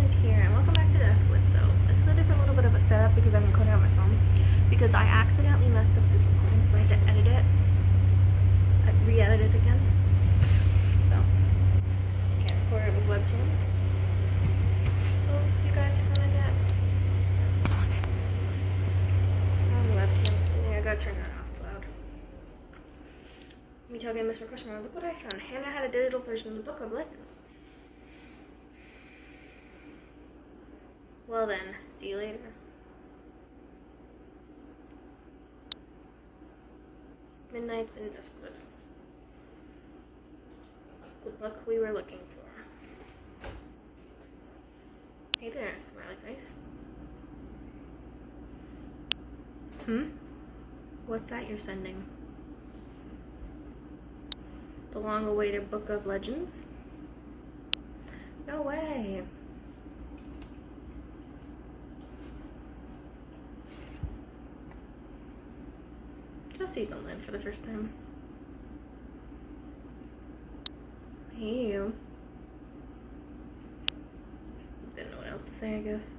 Williams here, and welcome back to Duskwood. So, this is a different little bit of a setup because I'm recording on my phone. Because I accidentally messed up this recording, so I had to edit it. Re-edit it again. So, can't record it with webcam. So, you guys are gonna get on the webcam. I gotta turn that off, it's loud. Let me tell you, Mr. Customer, look what I found. Hannah had a digital version of the Book of Legends. Well then, see you later. Midnights in Duskwood. The book we were looking for. Hey there, smiley face. What's that you're sending? The long-awaited Book of Legends? No way. Jesse's online for the first time. Hey you. Didn't know what else to say, I guess.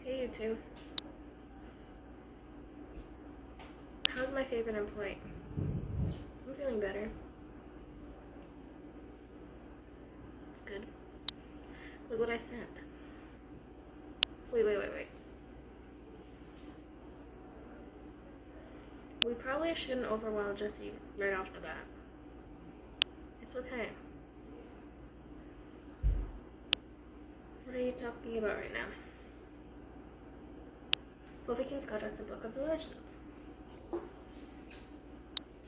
Hey you two. How's my favorite employee? I'm feeling better. It's good. Look what I sent. Wait. We probably shouldn't overwhelm Jesse right off the bat. It's okay. What are you talking about right now? Fluffykins got us the Book of the Legends.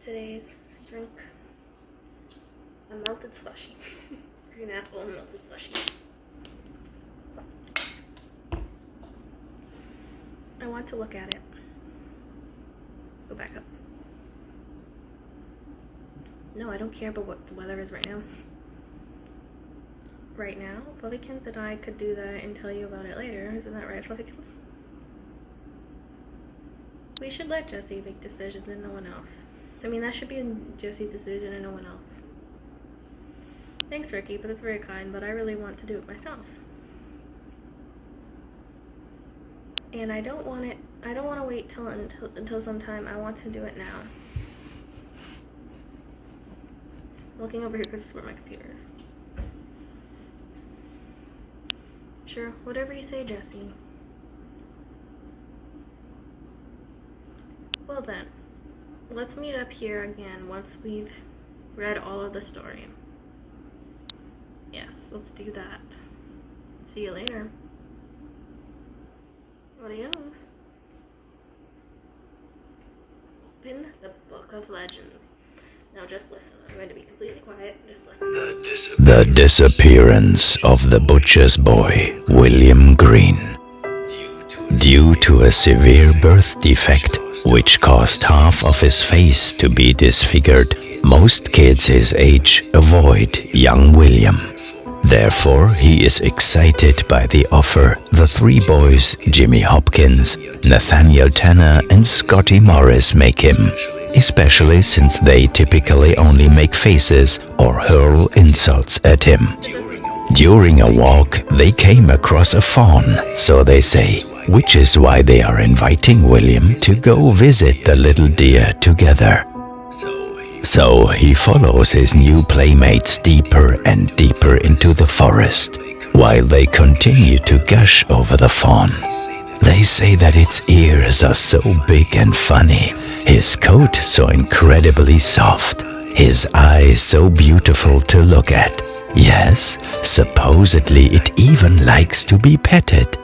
Today's drink a melted slushie. Green apple and melted slushie. I want to look at it. Go back up. No, I don't care about what the weather is right now. Right now, Fluffykins and I could do that and tell you about it later. Isn't that right, Fluffykins? We should let Jesse make decisions and no one else. I mean, that should be Jesse's decision and no one else. Thanks, Ricky, but it's very kind, but I really want to do it myself. And I don't want to wait until sometime. I want to do it now. I'm looking over here because this is where my computer is. Sure, whatever you say, Jesse. Well then, let's meet up here again once we've read all of the story. Yes, let's do that. See you later. Adios. Open the Book of Legends. Now just listen. I'm going to be completely quiet. Just listen. The disappearance of the butcher's boy, William Green. Due to a severe birth defect, which caused half of his face to be disfigured, most kids his age avoid young William. Therefore, he is excited by the offer the three boys, Jimmy Hopkins, Nathaniel Tanner and Scotty Morris, make him, especially since they typically only make faces or hurl insults at him. During a walk, they came across a fawn, so they say, which is why they are inviting William to go visit the little deer together. So he follows his new playmates deeper and deeper into the forest, while they continue to gush over the fawn. They say that its ears are so big and funny, his coat so incredibly soft, his eyes so beautiful to look at. Yes, supposedly it even likes to be petted.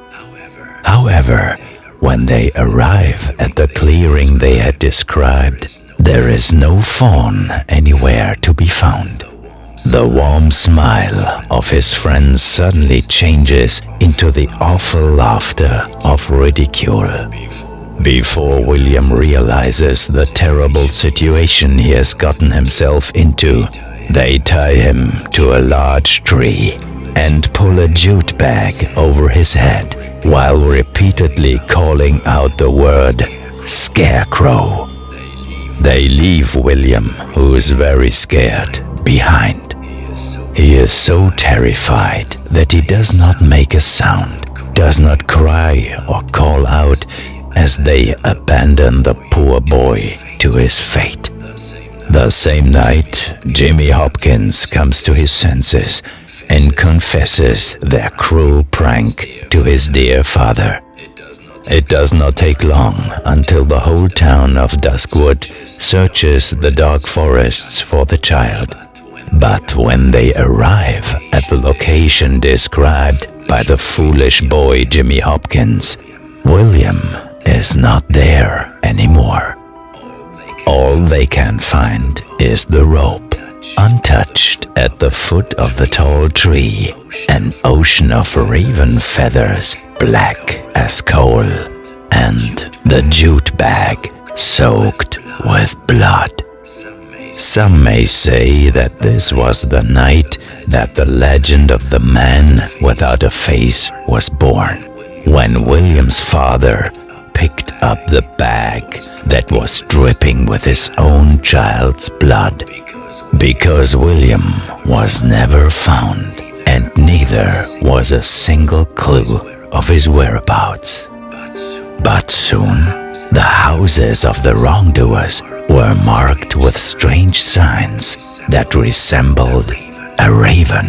However, when they arrive at the clearing they had described, there is no fawn anywhere to be found. The warm smile of his friends suddenly changes into the awful laughter of ridicule. Before William realizes the terrible situation he has gotten himself into, they tie him to a large tree and pull a jute bag over his head while repeatedly calling out the word "Scarecrow." They leave William, who's very scared, behind. He is so terrified that he does not make a sound, does not cry or call out as they abandon the poor boy to his fate. The same night, Jimmy Hopkins comes to his senses and confesses their cruel prank to his dear father. It does not take long until the whole town of Duskwood searches the dark forests for the child. But when they arrive at the location described by the foolish boy Jimmy Hopkins, William is not there anymore. All they can find is the rope, untouched at the foot of the tall tree, an ocean of raven feathers, black as coal, and the jute bag soaked with blood. Some may say that this was the night that the legend of the man without a face was born, when William's father picked up the bag that was dripping with his own child's blood. Because William was never found, and neither was a single clue of his whereabouts. But soon, the houses of the wrongdoers were marked with strange signs that resembled a raven.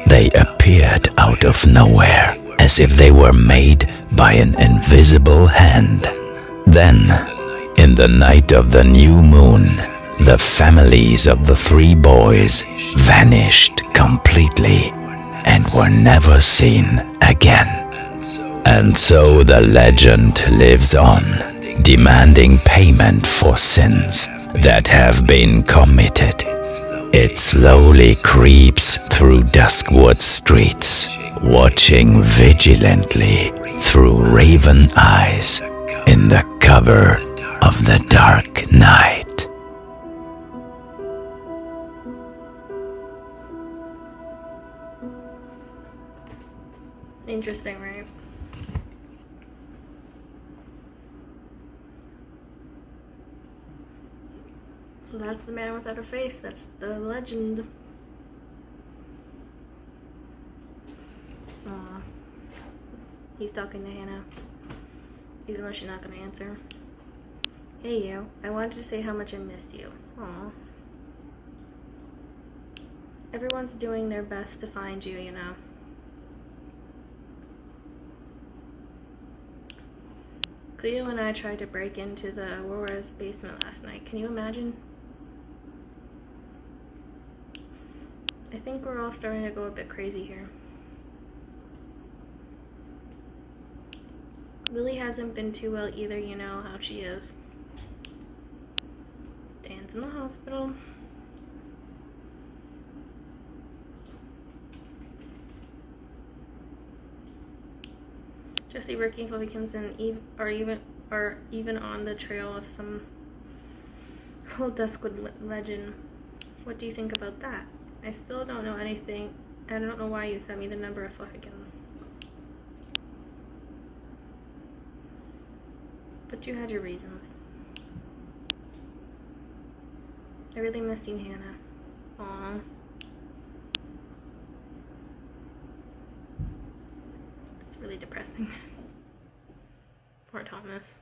They appeared out of nowhere, as if they were made by an invisible hand. Then, in the night of the new moon, the families of the three boys vanished completely and were never seen again. And so the legend lives on, demanding payment for sins that have been committed. It slowly creeps through Duskwood streets, watching vigilantly through raven eyes in the cover of the dark night. Interesting, right? So that's the man without a face. That's the legend. Aw. He's talking to Hannah. Even though she's not gonna answer. Hey you, I wanted to say how much I missed you. Aw. Everyone's doing their best to find you, you know. Cleo and I tried to break into the Aurora's basement last night. Can you imagine? I think we're all starting to go a bit crazy here. Lily hasn't been too well either, you know how she is. Dan's in the hospital. Jesse, Ricky, Wilkins, and Eve are even on the trail of some whole Duskwood legend. What do you think about that? I still don't know anything. I don't know why you sent me the number of Fluffykins. But you had your reasons. I really miss you, Hannah. Aww. It's really depressing. Poor Thomas.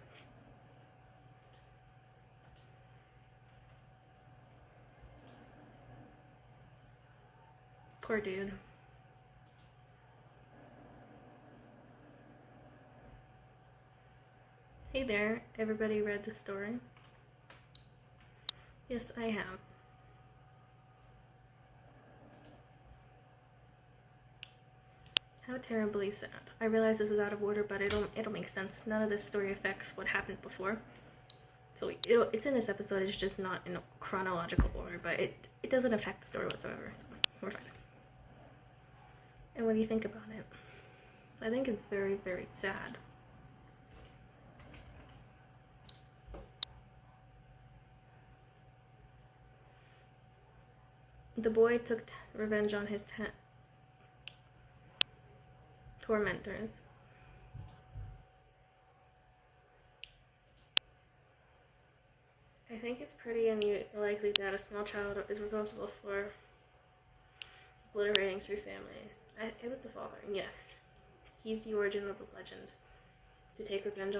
Poor dude. Hey there, everybody read the story? Yes, I have. How terribly sad. I realize this is out of order, but it'll make sense. None of this story affects what happened before. So it's in this episode, it's just not in chronological order, but it doesn't affect the story whatsoever, so we're fine. And what do you think about it? I think it's very, very sad. The boy took revenge on his tormentors. I think it's pretty unlikely that a small child is responsible for obliterating 3 families. It was the father, yes. He's the origin of the legend, to take revenge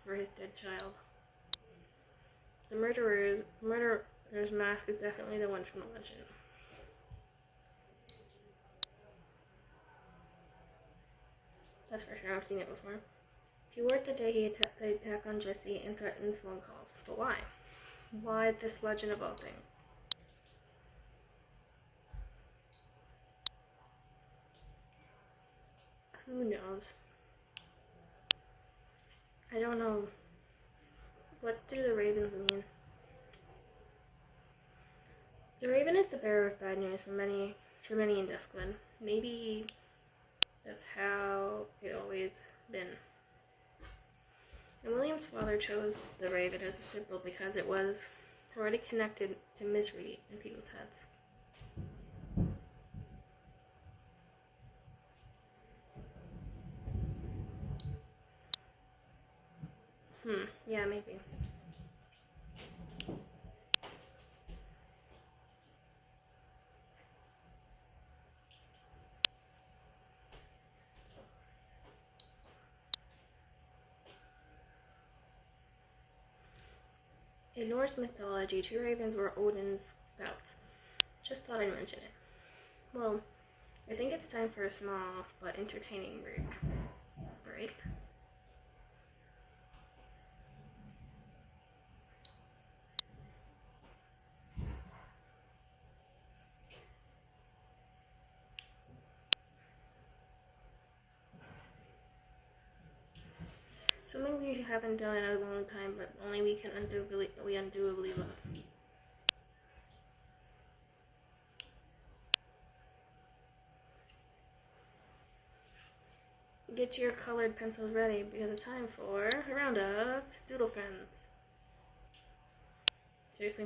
for his dead child. The murderer's mask is definitely the one from the legend. That's for sure, I've seen it before. He wore it the day he the attack on Jesse and threatened phone calls. But why? Why this legend of all things? Who knows? I don't know. What do the ravens mean? The raven is the bearer of bad news for many in Duskwood. Maybe that's how it always been. And William's father chose the raven as a symbol because it was already connected to misery in people's heads. Yeah, maybe. In Norse mythology, 2 ravens were Odin's scouts. Just thought I'd mention it. Well, I think it's time for a small but entertaining break. Something we haven't done in a long time, but only we undoubtedly love. Get your colored pencils ready because it's time for a round of Doodle Friends. Seriously?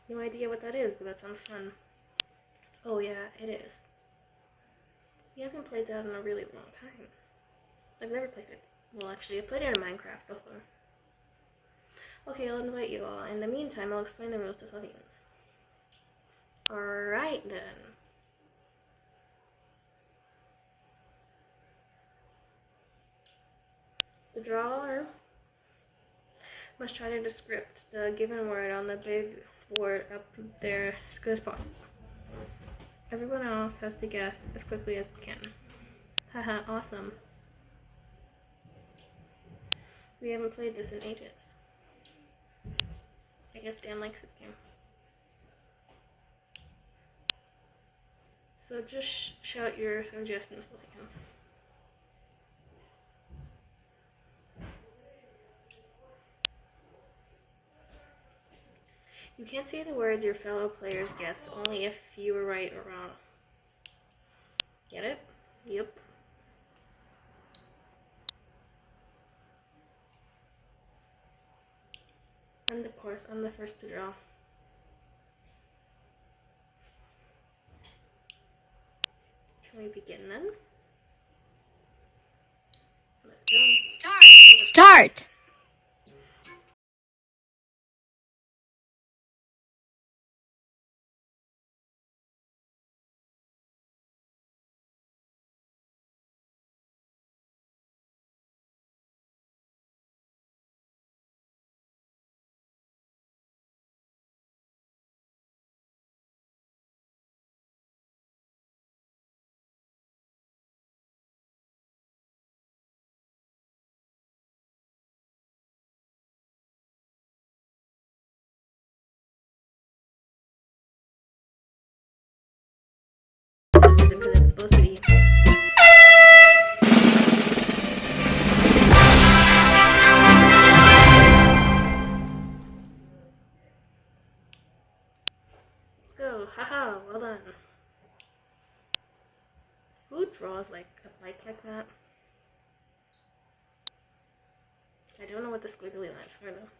No idea what that is, but that sounds fun. Oh yeah, it is. We haven't played that in a really long time. I've never played it. Well, actually, I played it in Minecraft before. Okay, I'll invite you all. In the meantime, I'll explain the rules to Fluffyans. Alright then. The drawer must try to descript the given word on the big board up there as good as possible. Everyone else has to guess as quickly as they can. Haha, awesome. We haven't played this in ages. I guess Dan likes this game. So just shout your suggestions, Fluffyans. You can't say the words your fellow players guess, only if you were right or wrong. Get it? Yep. And of course, I'm the first to draw. Can we begin then? Let's go. Start! Because it's supposed to be. Let's go. Haha, well done. Who draws like a bike like that? I don't know what the squiggly line's for though.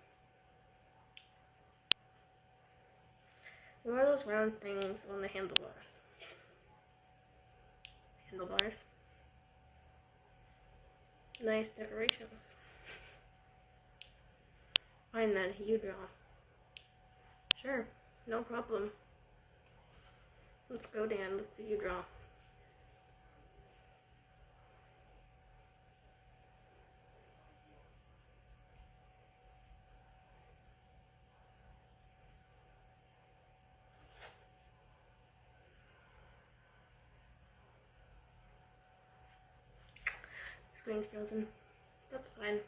What are those round things on the handlebars? Handlebars? Nice decorations. I fine then, you draw. Sure, no problem. Let's go, Dan. Let's see you draw. Screen's frozen. That's fine.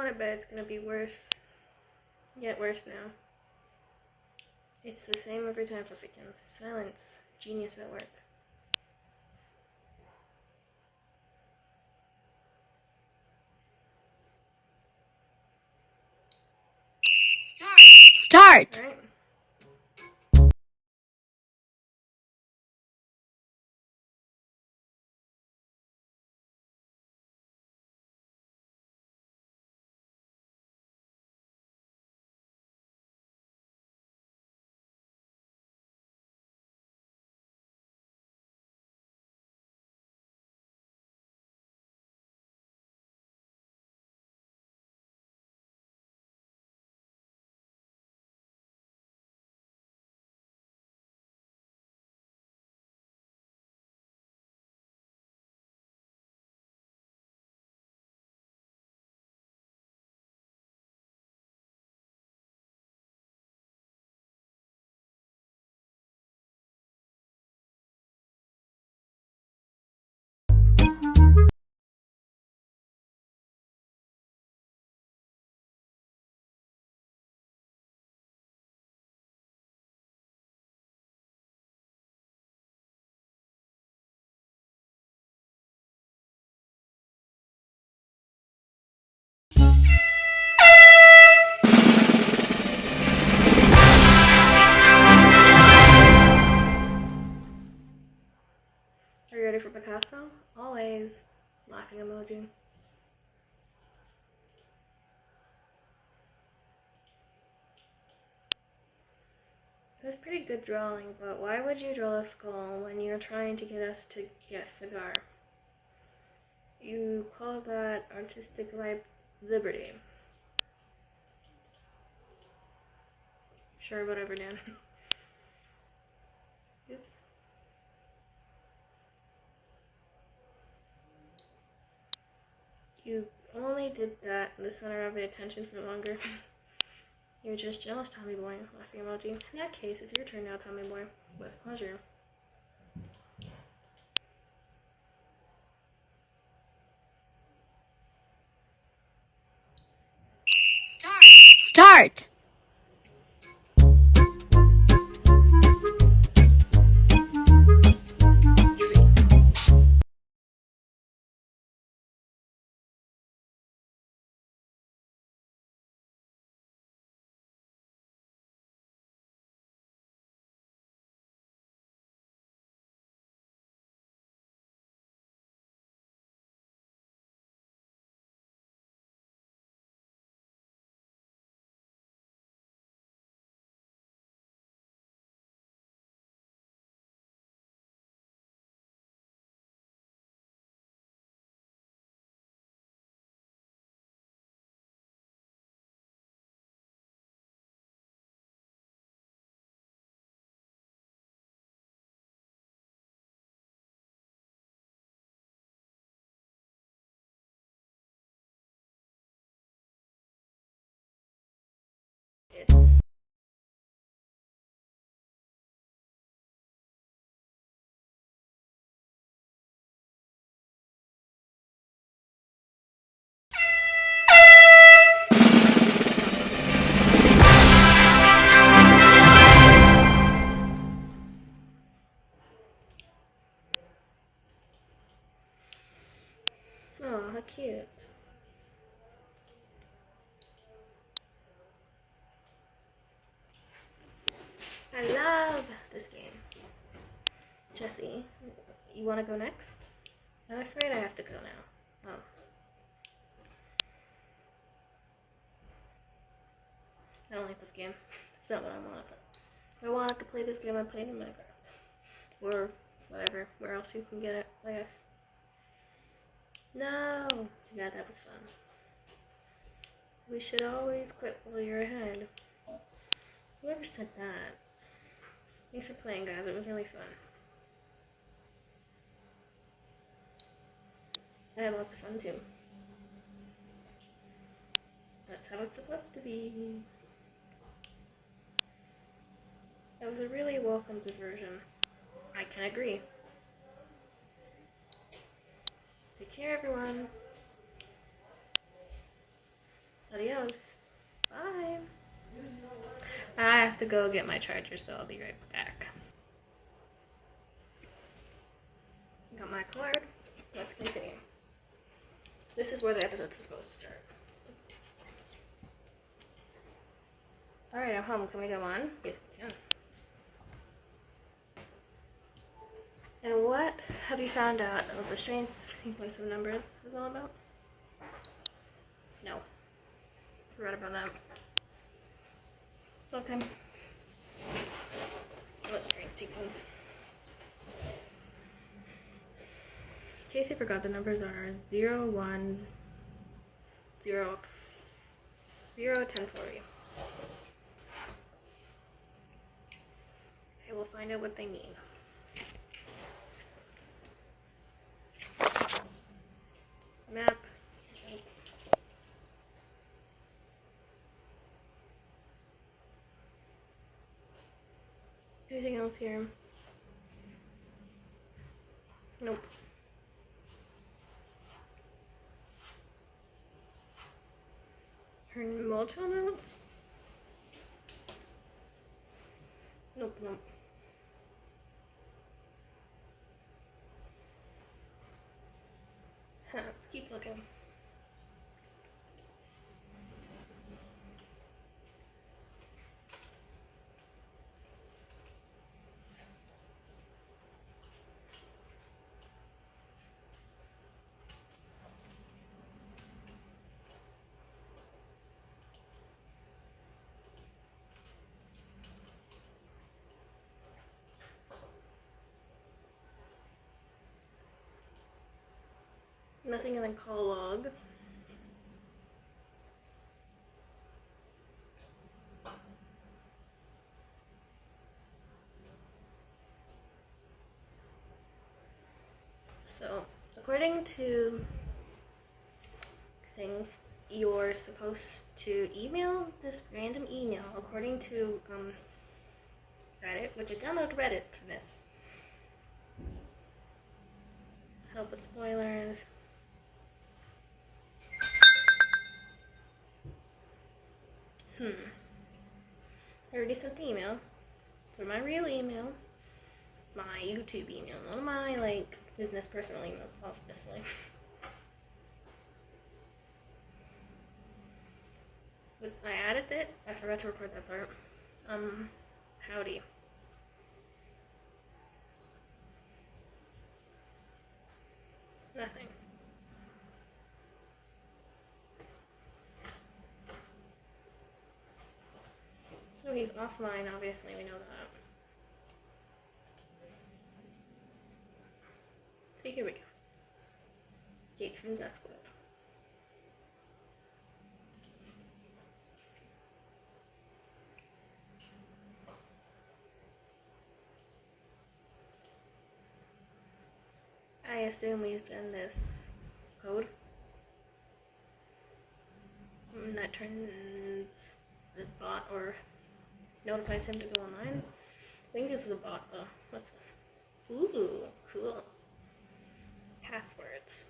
I bet it's gonna be worse. Yet worse now. It's the same every time, Fluffykins. Silence. Genius at work. Start! Alright. Are you ready for Picasso? Always. Laughing emoji. It was pretty good drawing, but why would you draw a skull when you're trying to get us to guess cigar? You call that artistic liberty. Sure, whatever, Dan. Oops. You only did that in the center of the attention for longer. You're just jealous, Tommy boy. Laughing emoji. In that case, it's your turn now, Tommy boy. With pleasure. Start! It's... Oh, how cute. I love this game. Jesse, you want to go next? I'm afraid I have to go now. Oh. I don't like this game. It's not what I want. If I wanted to play this game, I'd play it in Minecraft. Or whatever, where else you can get it, I guess. No! Yeah, that was fun. We should always quit while you're ahead. Whoever said that? Thanks for playing, guys. It was really fun. I had lots of fun, too. That's how it's supposed to be. That was a really welcome diversion. I can agree. Take care, everyone. Adios. Bye. I have to go get my charger, so I'll be right back. Got my cord. Let's continue. This is where the episode's supposed to start. Alright, I'm home. Can we go on? Yes, we can. And what have you found out of the strengths, sequence of numbers is all about? No. Forgot about that. Okay. What strength sequence? In case you forgot, the numbers are 0, 1, 0, 0, 10, 40. Okay, we'll find out what they mean. Map. Anything else here? Nope. Her motel notes? Nope, nope. Let's keep looking. Nothing in the call log. So, according to things, you're supposed to email this random email according to Reddit, which I downloaded Reddit for this. Help with spoilers. I already sent the email. For my real email. My YouTube email. None of my, like, business personal emails, obviously. But I added it. I forgot to record that part. Howdy. Nothing. So he's offline, obviously, we know that. So here we go. Jake from duskwood. I assume we send this code. And that turns this bot or notifies him to go online. I think this is a bot though. What's this? Ooh, cool. Passwords.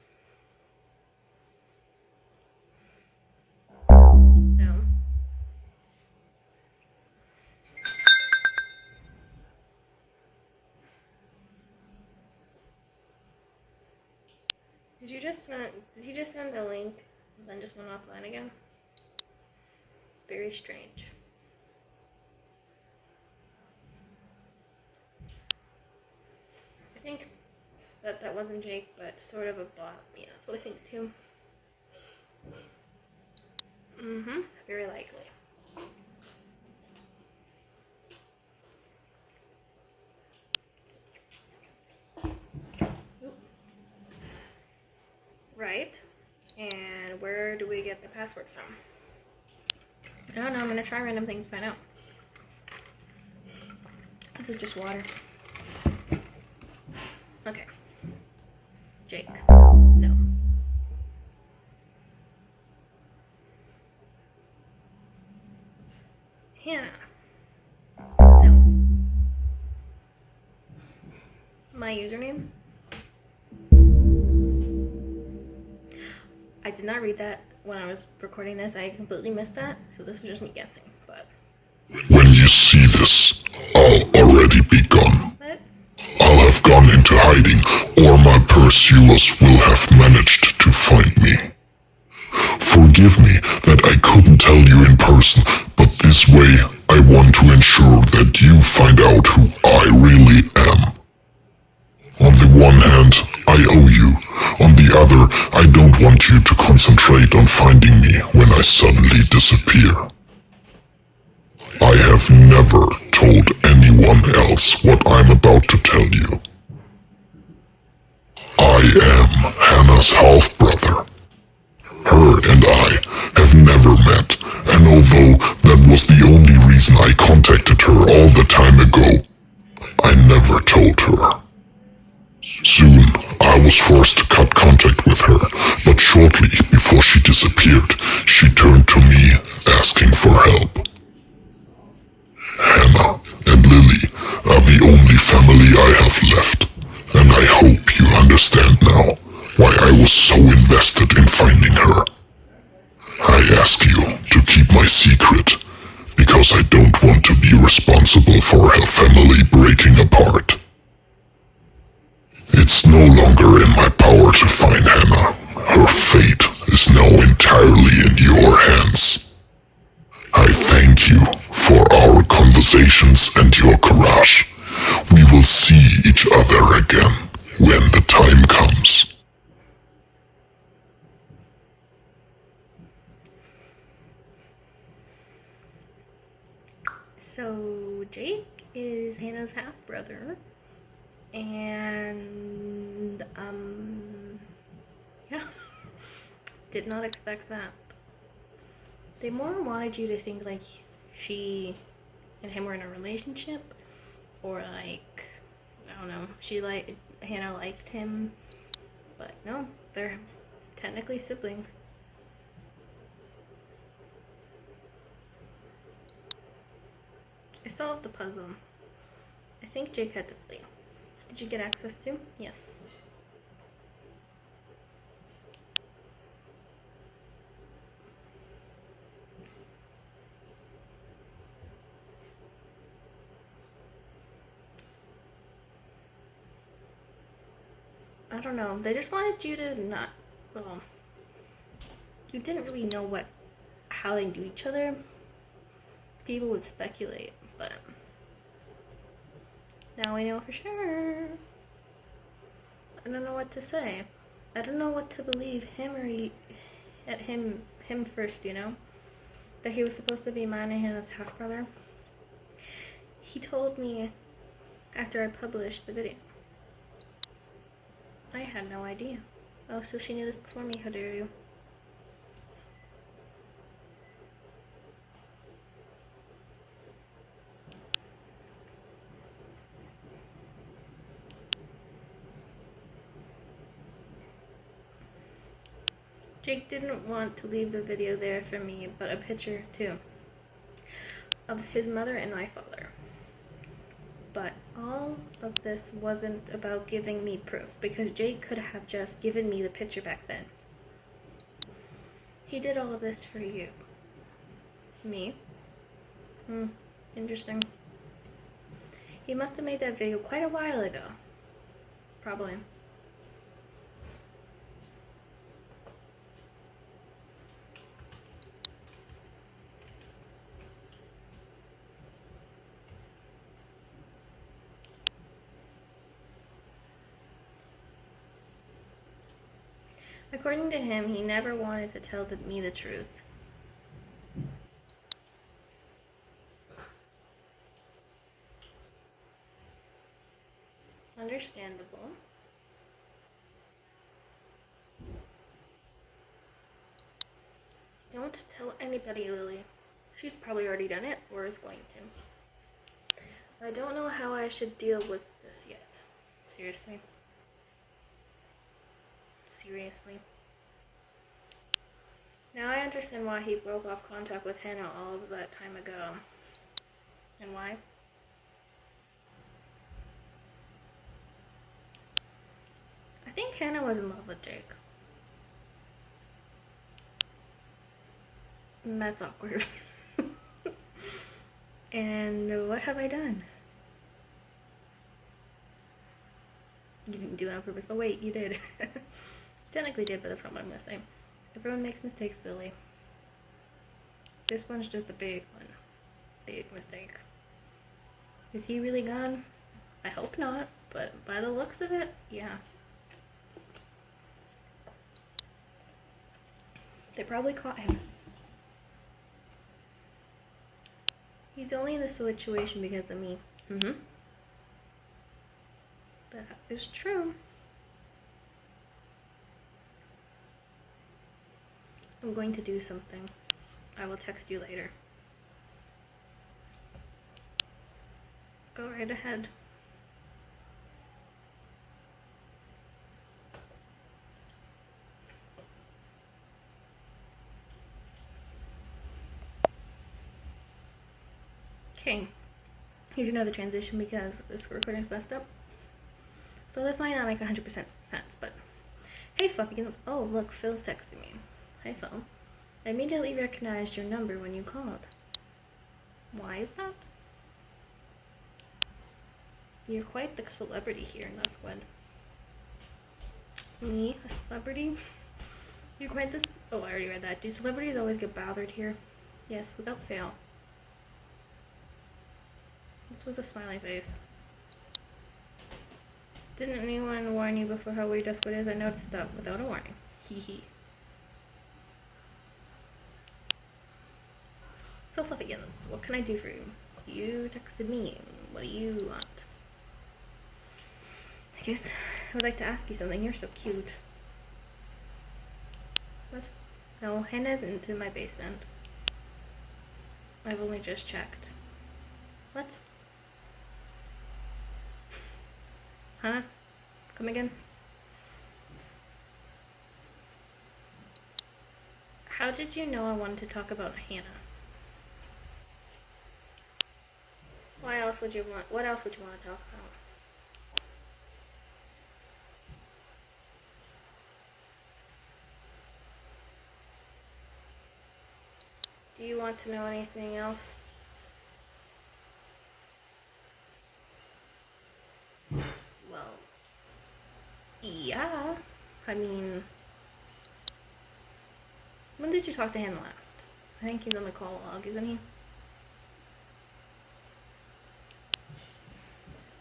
No. Did he just send a link and then just went offline again? Very strange. I think that wasn't Jake, but sort of a bot. Yeah, that's what I think too. Very likely. right. And where do we get the password from? I don't know. I'm gonna try random things to find out. This is just water. Okay. Jake. No. Hannah. No. My username? I did not read that when I was recording this. I completely missed that. So this was just me guessing. But When you see this, I'll already be gone. what? I'll have gone into hiding, or my pursuers will have managed to find me. Forgive me that I couldn't tell you in person, but this way I want to ensure that you find out who I really am. On the one hand, I owe you. On the other, I don't want you to concentrate on finding me when I suddenly disappear. I have never told anyone else what I'm about to tell you. I am Hannah's half-brother. Her and I have never met, and although that was the only reason I contacted her all the time ago, I never told her. Soon, I was forced to cut contact with her, but shortly before she disappeared, she turned to me asking for help. Hannah and Lily are the only family I have left, and I hope you understand now why I was so invested in finding her. I ask you to keep my secret, because I don't want to be responsible for her family breaking apart. It's no longer in my power to find Hannah. Her fate is now entirely in your hands. I thank you for our conversations and your courage. We will see each other again when the time comes. So Jake is Hannah's half brother, and yeah, did not expect that. They more wanted you to think like she and him were in a relationship, or like I don't know, Hannah liked him, but no, they're technically siblings. I solved the puzzle. I think Jake had to flee. Did you get access to? Yes. I don't know. They just wanted you to not, well, you didn't really know how they knew each other. People would speculate, but now we know for sure. I don't know what to say. I don't know what to believe, him or him first, you know? That he was supposed to be mine and Hannah's half brother. He told me after I published the video. I had no idea. Oh, so she knew this before me, how dare you? Jake didn't want to leave the video there for me, but a picture too of his mother and my father. But all of this wasn't about giving me proof, because Jake could have just given me the picture back then. He did all of this for you. Me? Interesting. He must have made that video quite a while ago. Probably. According to him, he never wanted to tell me the truth. Understandable. Don't tell anybody, Lily. She's probably already done it or is going to. I don't know how I should deal with this yet. Seriously. Seriously. Now I understand why he broke off contact with Hannah all of that time ago. And why? I think Hannah was in love with Jake. And that's awkward. And what have I done? You didn't do it on purpose, but wait, you did. Technically did, but that's not what I'm gonna say. Everyone makes mistakes, Lily. This one's just a big one. Big mistake. Is he really gone? I hope not, but by the looks of it, yeah. They probably caught him. He's only in this situation because of me. That is true. I'm going to do something. I will text you later. Go right ahead. Okay. Here's another transition because this recording's messed up. So this might not make 100% sense, but... Hey, Fluffykins. Oh, look, Phil's texting me. Hi, Phil. I immediately recognized your number when you called. Why is that? You're quite the celebrity here in duskwood. Me? A celebrity? You're quite this... Oh, I already read that. Do celebrities always get bothered here? Yes, without fail. It's with a smiley face. Didn't anyone warn you before how weird duskwood is? I noticed that without a warning. Hee hee. So Fluffykins, what can I do for you? You texted me. What do you want? I guess I would like to ask you something. You're so cute. What? No, Hannah's into my basement. I've only just checked. What? Huh? Come again? How did you know I wanted to talk about Hannah? What else would you want to talk about? Do you want to know anything else? Well, yeah. I mean, when did you talk to him last? I think he's on the call log, isn't he?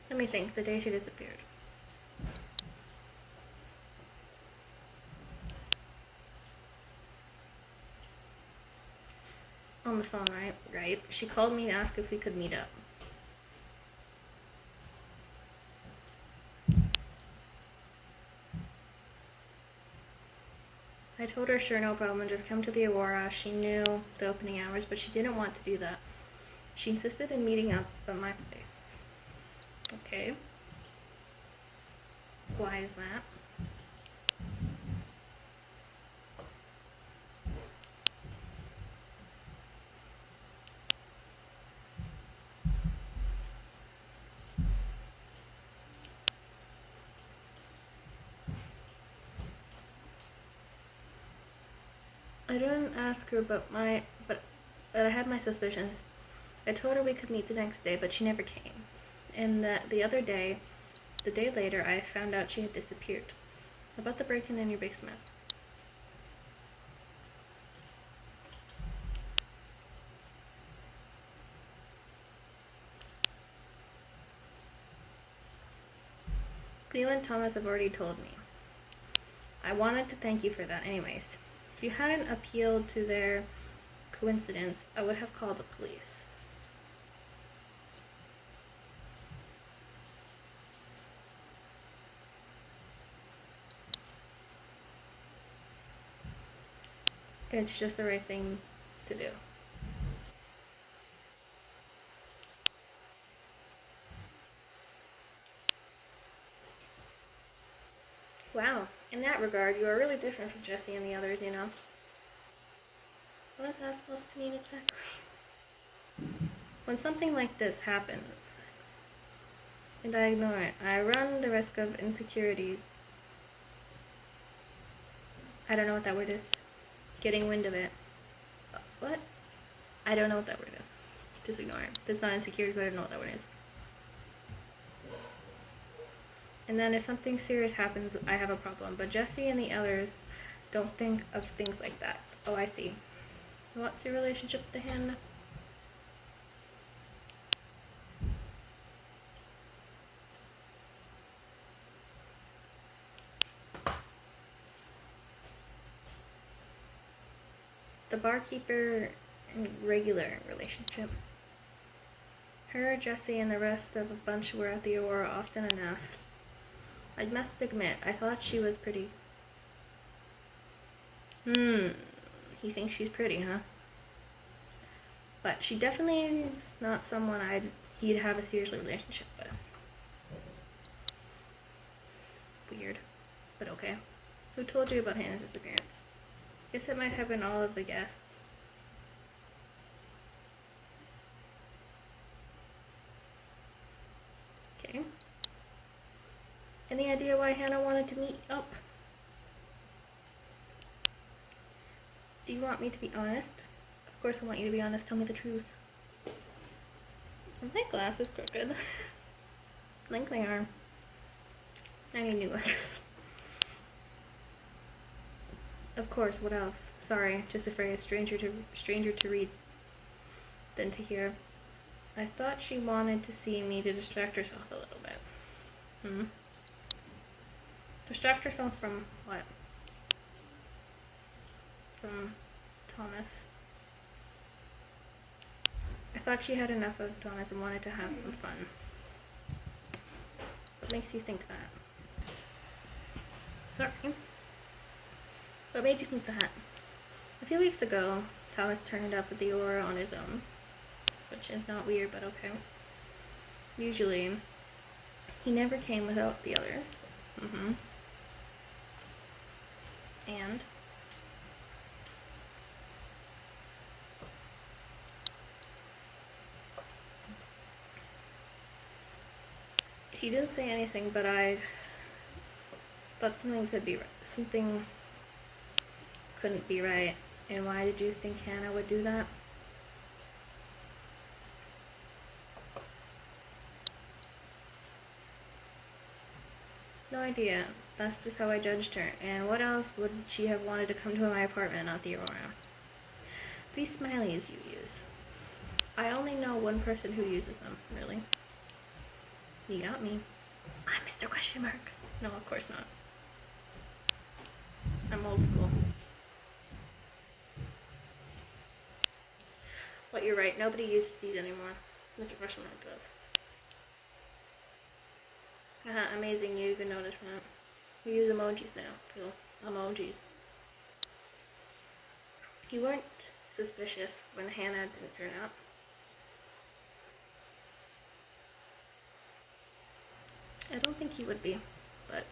Let me think. The day she disappeared. On the phone, right? Right. She called me to ask if we could meet up. I told her sure, no problem, just come to the Aurora. She knew the opening hours, but she didn't want to do that. She insisted in meeting up at my place. Okay. Why is that? I didn't ask her but I had my suspicions. I told her we could meet the next day, but she never came. And that the day later, I found out she had disappeared. About the break-in in your basement. Cleo and Thomas have already told me. I wanted to thank you for that anyways. If you hadn't appealed to their coincidence, I would have called the police. It's just the right thing to do. Wow, in that regard, you are really different from Jesse and the others, you know. What is that supposed to mean exactly? When something like this happens, and I ignore it, I run the risk of insecurities. I don't know what that word is. Getting wind of it. What? I don't know what that word is. Just ignore it. That's not insecurity, but I don't know what that word is. And then if something serious happens, I have a problem. But Jesse and the others don't think of things like that. Oh, I see. What's your relationship to Hannah? The barkeeper and regular relationship. Her, Jesse, and the rest of a bunch were at the Aurora often enough. I must admit, I thought she was pretty. He thinks she's pretty, huh? But she definitely is not someone he'd have a serious relationship with. Weird, but okay. Who told you about Hannah's disappearance? Guess it might have been all of the guests. Okay. Any idea why Hannah wanted to meet up? Do you want me to be honest? Of course I want you to be honest. Tell me the truth. My glass is crooked. I think they are. I need new glasses. Of course, what else? Sorry, just a phrase, stranger to read than to hear. I thought she wanted to see me to distract herself a little bit. Distract herself from what? From Thomas. I thought she had enough of Thomas and wanted to have some fun. What makes you think that? Sorry. What made you think that? A few weeks ago, Thomas turned up at the Aurora on his own. Which is not weird, but okay. Usually, he never came without the others. And he didn't say anything, but I thought something couldn't be right. And why did you think Hannah would do that? No idea. That's just how I judged her. And what else would she have wanted to come to my apartment, not the Aurora? These smileys you use. I only know one person who uses them, really. You got me. I'm Mr. Question Mark. No, of course not. I'm old school. But you're right, nobody uses these anymore. Mr. Question Mark does. Amazing you even noticed that. We use emojis now. Cool. Emojis. You weren't suspicious when Hannah didn't turn up. I don't think you would be, but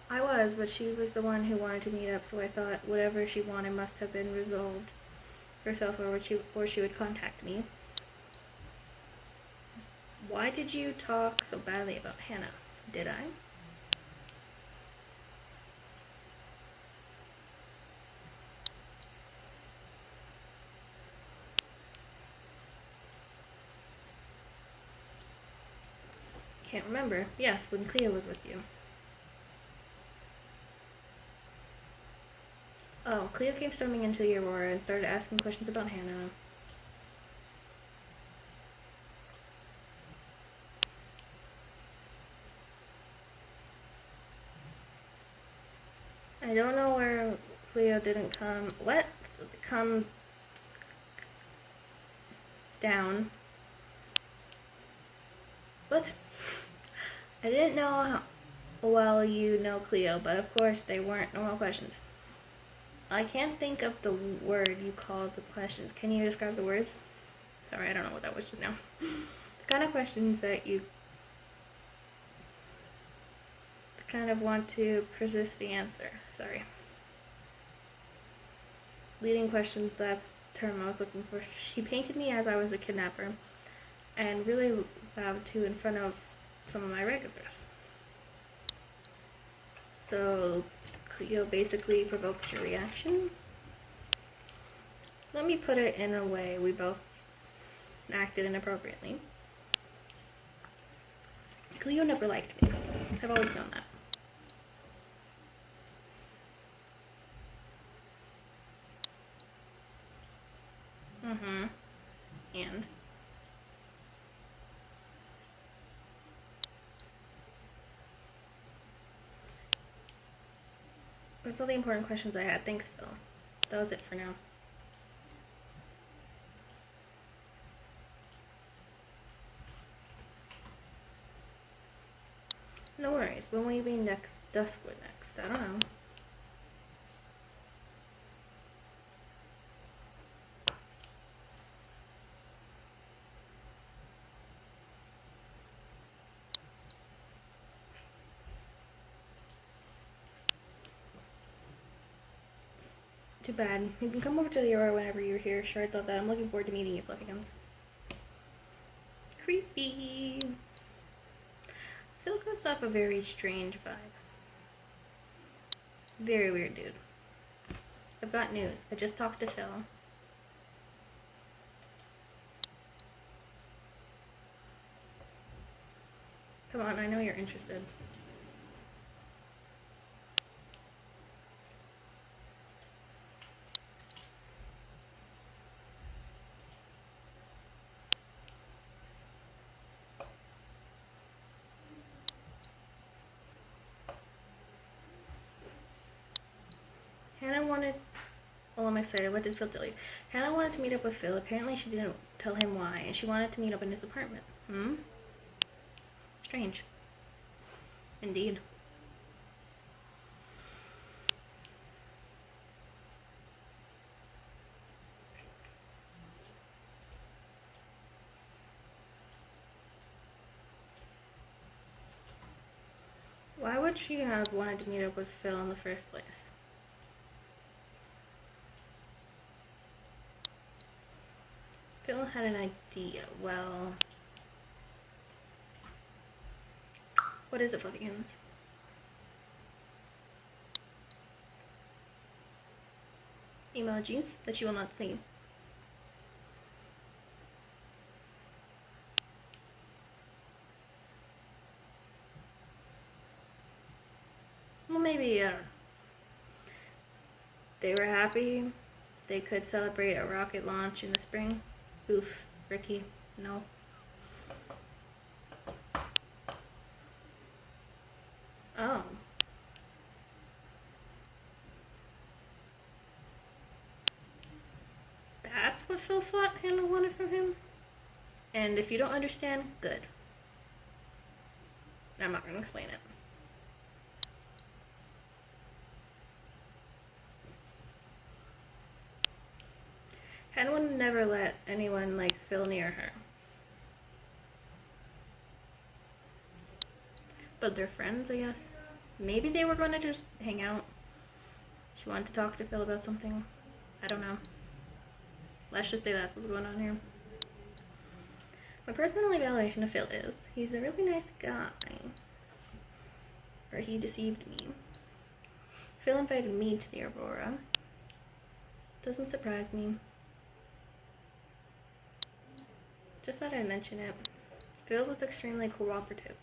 I was, but she was the one who wanted to meet up, so I thought whatever she wanted must have been resolved herself, or she would contact me. Why did you talk so badly about Hannah? Did I? Can't remember. Yes, when Cleo was with you. Oh, Cleo came storming into the Aurora and started asking questions about Hannah. I don't know where Cleo didn't come down. What? I didn't know how well you know Cleo, but of course they weren't normal questions. I can't think of the word you call the questions. Can you describe the words? Sorry, I don't know what that was just now. The kind of questions that you kind of want to persist the answer. Sorry. Leading questions, that's the term I was looking for. She painted me as I was a kidnapper and really loud too in front of some of my regulars. So Cleo basically provoked your reaction. Let me put it in a way we both acted inappropriately. Cleo never liked me. I've always known that. And that's all the important questions I had. Thanks, Phil. That was it for now. No worries. When will you be next? Duskwood next? I don't know. Too bad. You can come over to the Aurora whenever you're here. Sure, I thought that. I'm looking forward to meeting you, Fluffykins. Creepy. Phil gives off a very strange vibe. Very weird dude. I've got news. I just talked to Phil. Come on, I know you're interested. Hannah wanted... Well, I'm excited. What did Phil tell you? Hannah wanted to meet up with Phil. Apparently she didn't tell him why, and she wanted to meet up in his apartment. Strange. Indeed. Why would she have wanted to meet up with Phil in the first place? Phil had an idea. Well... What is it, Fluffykins? Emojis that you will not see. Well, maybe, they were happy they could celebrate a rocket launch in the spring. Oof, Ricky, no. Oh. That's what Phil thought Hannah wanted from him? And if you don't understand, good. I'm not going to explain it. Hannah would never let anyone like Phil near her. But they're friends, I guess. Maybe they were going to just hang out. She wanted to talk to Phil about something. I don't know. Let's just say that's what's going on here. My personal evaluation of Phil is, he's a really nice guy. Or he deceived me. Phil invited me to the Aurora. Doesn't surprise me. Just thought I'd mention it. Phil was extremely cooperative.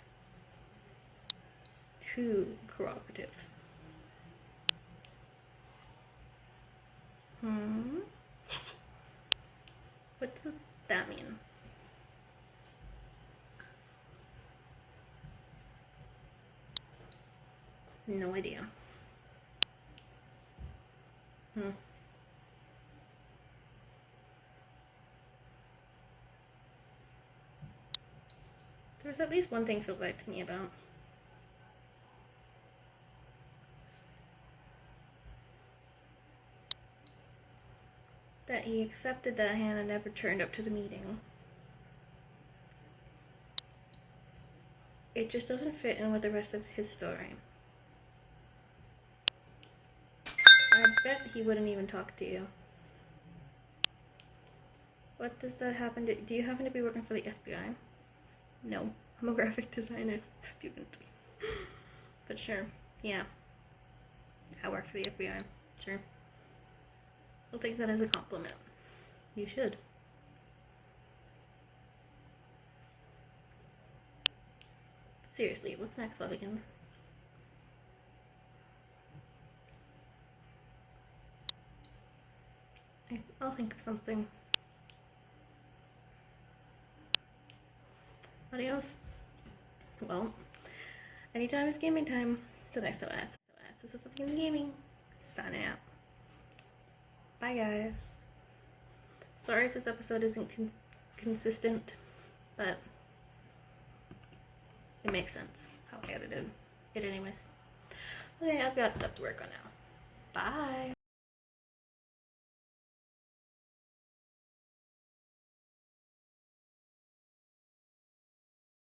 Too cooperative. What does that mean? No idea. There's at least one thing Phil liked me about. that he accepted that hand and never turned up to the meeting. It just doesn't fit in with the rest of his story. I bet he wouldn't even talk to you. What does that happen to? Do you happen to be working for the FBI? No, I'm a graphic designer student. But sure, yeah. I work for the FBI, sure. I'll take that as a compliment. You should. Seriously, what's next, Lovigans? I'll think of something. Adios. Well, anytime is gaming time. The next OS. This is fucking gaming. Signing out. Bye, guys. Sorry if this episode isn't consistent, but it makes sense how I edited it anyways. Okay, I've got stuff to work on now. Bye.